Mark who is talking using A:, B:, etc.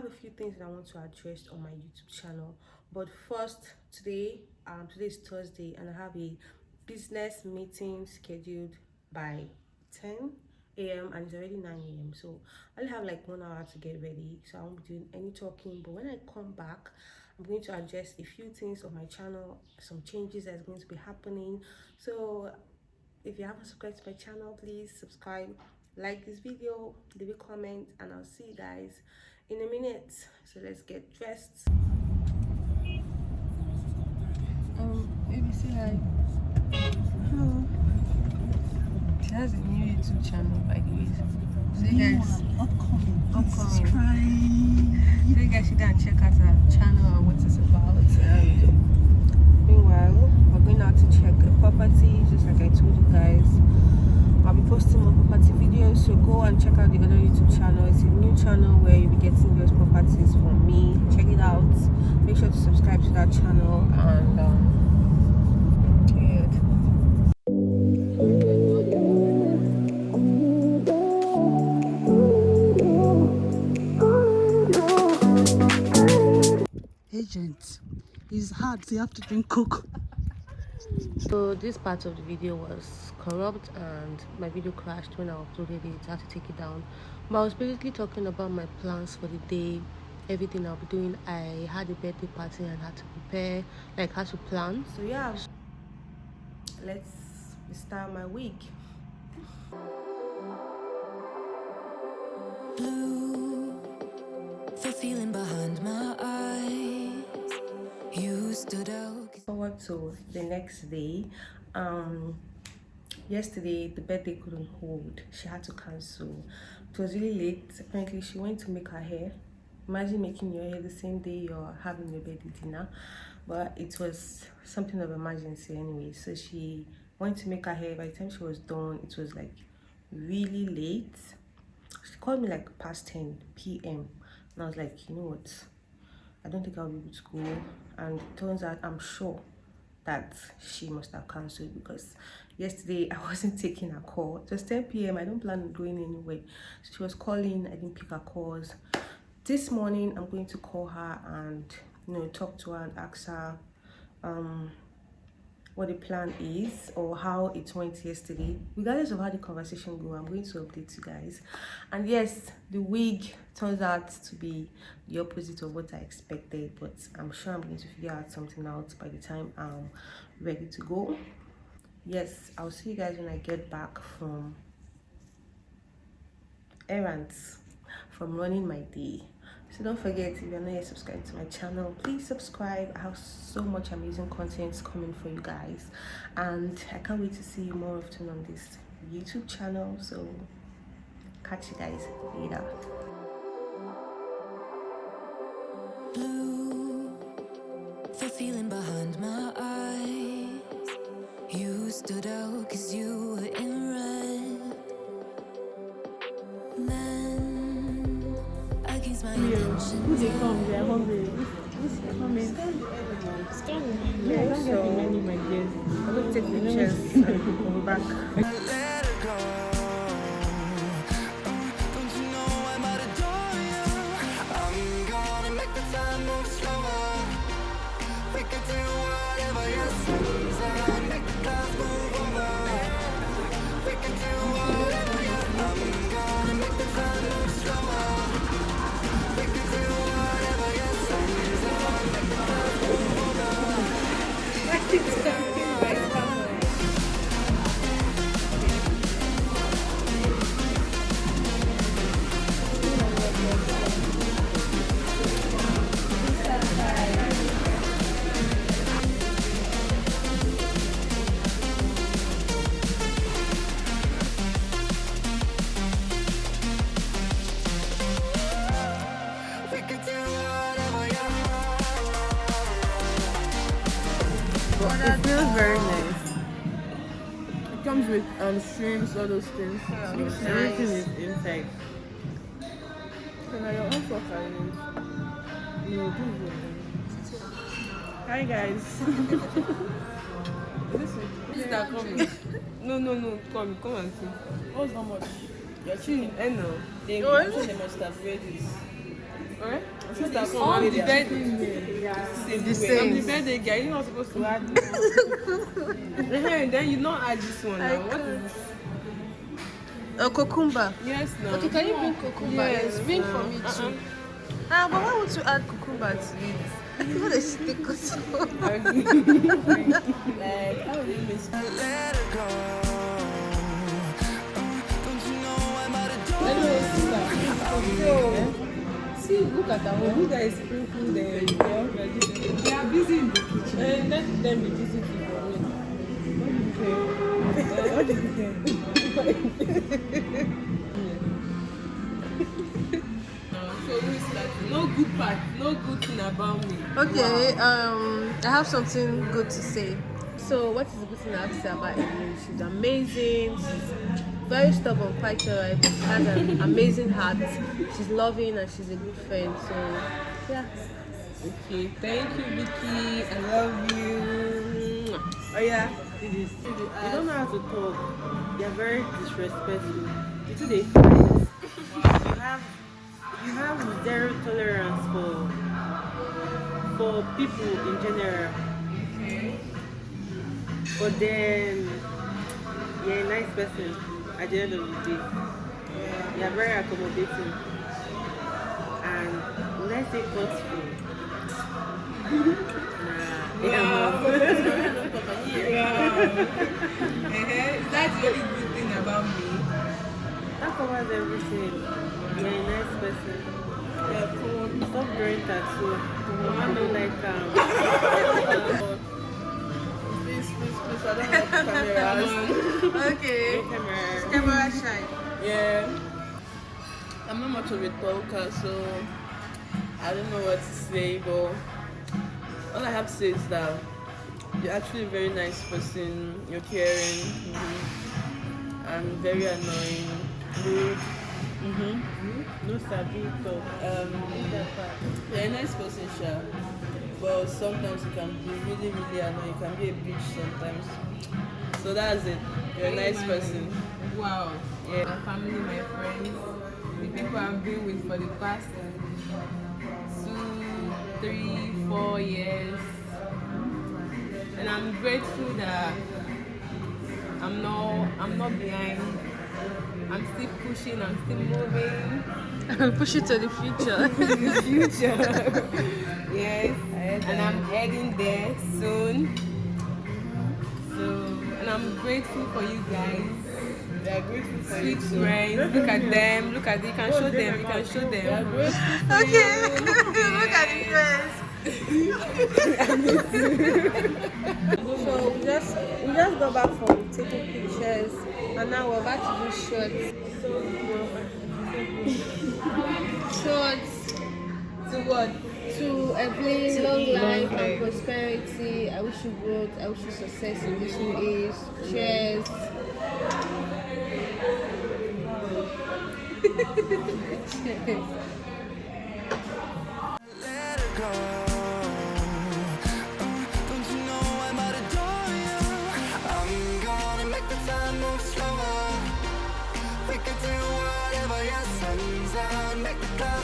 A: a few things that I want to address on my YouTube channel. But first, today is Thursday, and I have a business meeting scheduled by 10 a.m. and it's already 9 a.m. so I only have like 1 hour to get ready, so I won't be doing any talking. But when I come back, I'm going to address a few things on my channel, some changes that's going to be happening. So if you haven't subscribed to my channel, please subscribe, like this video, leave a comment, and I'll see you guys in a minute. So let's get dressed. Baby, say hi. Hello. She has a new YouTube channel, by the way. So you guys, upcoming. So you guys should go and check out her channel and what it's about. And meanwhile, we're going out to check a property, just like I told you guys. I'll be posting more property videos, so go and check out the other YouTube channel. It's a new channel where you'll be getting those properties from me. Check it out. Make sure to subscribe to that channel. And
B: agent, it's hard, so you have to drink coke.
A: so this part of the video was corrupt and my video crashed when I uploaded it. I had to take it down, but I was basically talking about my plans for the day, everything I'll be doing. I had a birthday party and had to prepare, like had to plan. So yeah, let's start my week.
C: Blue, the feeling behind my eyes, you stood out.
A: Forward to the next day. Yesterday the birthday couldn't hold, she had to cancel. It was really late. Apparently she went to make her hair. Imagine making your hair the same day you're having your birthday dinner. But it was something of emergency anyway, so she went to make her hair. By the time she was done, it was like really late. She called me like past 10 p.m. and I was like, you know what, I don't think I'll be able to go. And it turns out, I'm sure that she must have cancelled, because yesterday I wasn't taking her call. It was 10 p.m. I don't plan on going anywhere. So she was calling, I didn't pick her calls. This morning I'm going to call her and talk to her and ask her what the plan is or how it went yesterday. Regardless of how the conversation go, I'm going to update you guys. And yes, the wig turns out to be the opposite of what I expected, but I'm sure I'm going to figure out something out by the time I'm ready to go. Yes, I'll see you guys when I get back from errands, from running my day. So don't forget, if you're not yet subscribed to my channel, please subscribe. I have so much amazing content coming for you guys, and I can't wait to see you more often on this YouTube channel. So catch you guys later.
C: Blue, the feeling behind my eyes, you stood out 'cause you were in red. Men against my intentions.
B: Who they come? They are hungry. Who's coming?
A: Yeah, so I'm going to take pictures and come back.
C: Let her go. Don't you know I'm out adore you? I'm gonna make the time move slower. We can do whatever you say. Make the clouds move over. We can do whatever you say. I'm gonna make the time move slower. We can do whatever you say. Make the clouds move over. We can do whatever you want.
A: It feels very nice.
D: It comes with shrimps, all those things.
A: Everything is inside.
D: Can I your own for Chinese?
A: No,
D: Hi guys. This is that coming. No, come and see. What's how much? Your chicken. I know. They must have read it. Alright? Sister, come
A: On
D: on,
A: the
D: media.
A: bed.
B: The
D: I'm
B: same.
D: the birthday guy. You're not supposed to add. And then you not add this one now. What is this?
B: A cucumber.
D: Yes, no.
B: Okay, can you bring cucumber? Yes, bring for me too. But why would you add cucumber to it? What a stick or so.
D: Like, how do you miss?
C: Let her go. Don't you know I'm out of door?
A: Hello, sister. See, look at that one. You guys sprinkle them. They are busy in the kitchen. Let them be busy for me. What do you think?
D: So who is that? No good part, no good thing about me.
B: Okay, I have something good to say. So, what is the good thing I have to say about Emily? She's amazing. She's very stubborn, quite alright. She has an amazing heart. She's loving and she's a good friend. So, yeah.
D: Okay, thank you, Vicky. I love you. Oh yeah, it is. You don't know how to talk. You're very disrespectful. It's they fight. You have zero tolerance for people in general. But then you're a nice person at the end of the day. You're very accommodating and let's say thoughtful.
A: That's the only good thing about me.
D: That covers everything. You're a nice person. Yeah, cool. Stop drawing tattoo. Mama don't like Please, I don't like cameras.
B: Okay.
D: Camera.
B: Camera shy.
D: Yeah. I'm not much of a talker, so I don't know what to say, but all I have to say is that you're actually a very nice person, you're caring, and very annoying, rude. No sabi talk. You're a nice person, Sha, but sometimes you can be really, really annoying. You can be a bitch sometimes. So that's it. You're a nice person.
A: Wow.
D: Yeah.
A: My family, my friends, the people I've been with for the past 2, 3, 4 years. And I'm grateful that I'm not behind. I'm still pushing, I'm still moving.
B: Push it to the future.
A: In the future. Yes. And I'm heading there soon. So, and I'm grateful for you guys.
D: They're grateful for
A: Sweet friends. Look at them. Look at them. You can show them. You can show them.
B: Okay. Look at the face. So we just got back from taking pictures and now we're about to do shots. Shots
A: To what?
B: to Evelyn, long
A: long
B: life and
A: life.
B: prosperity. I wish you growth. I wish you success in this new age. Cheers. Cheers.
C: Let her go. Don't you know I'm out of door, yeah? I'm gonna make the time move slower. We could do whatever your sun's out. Make the clouds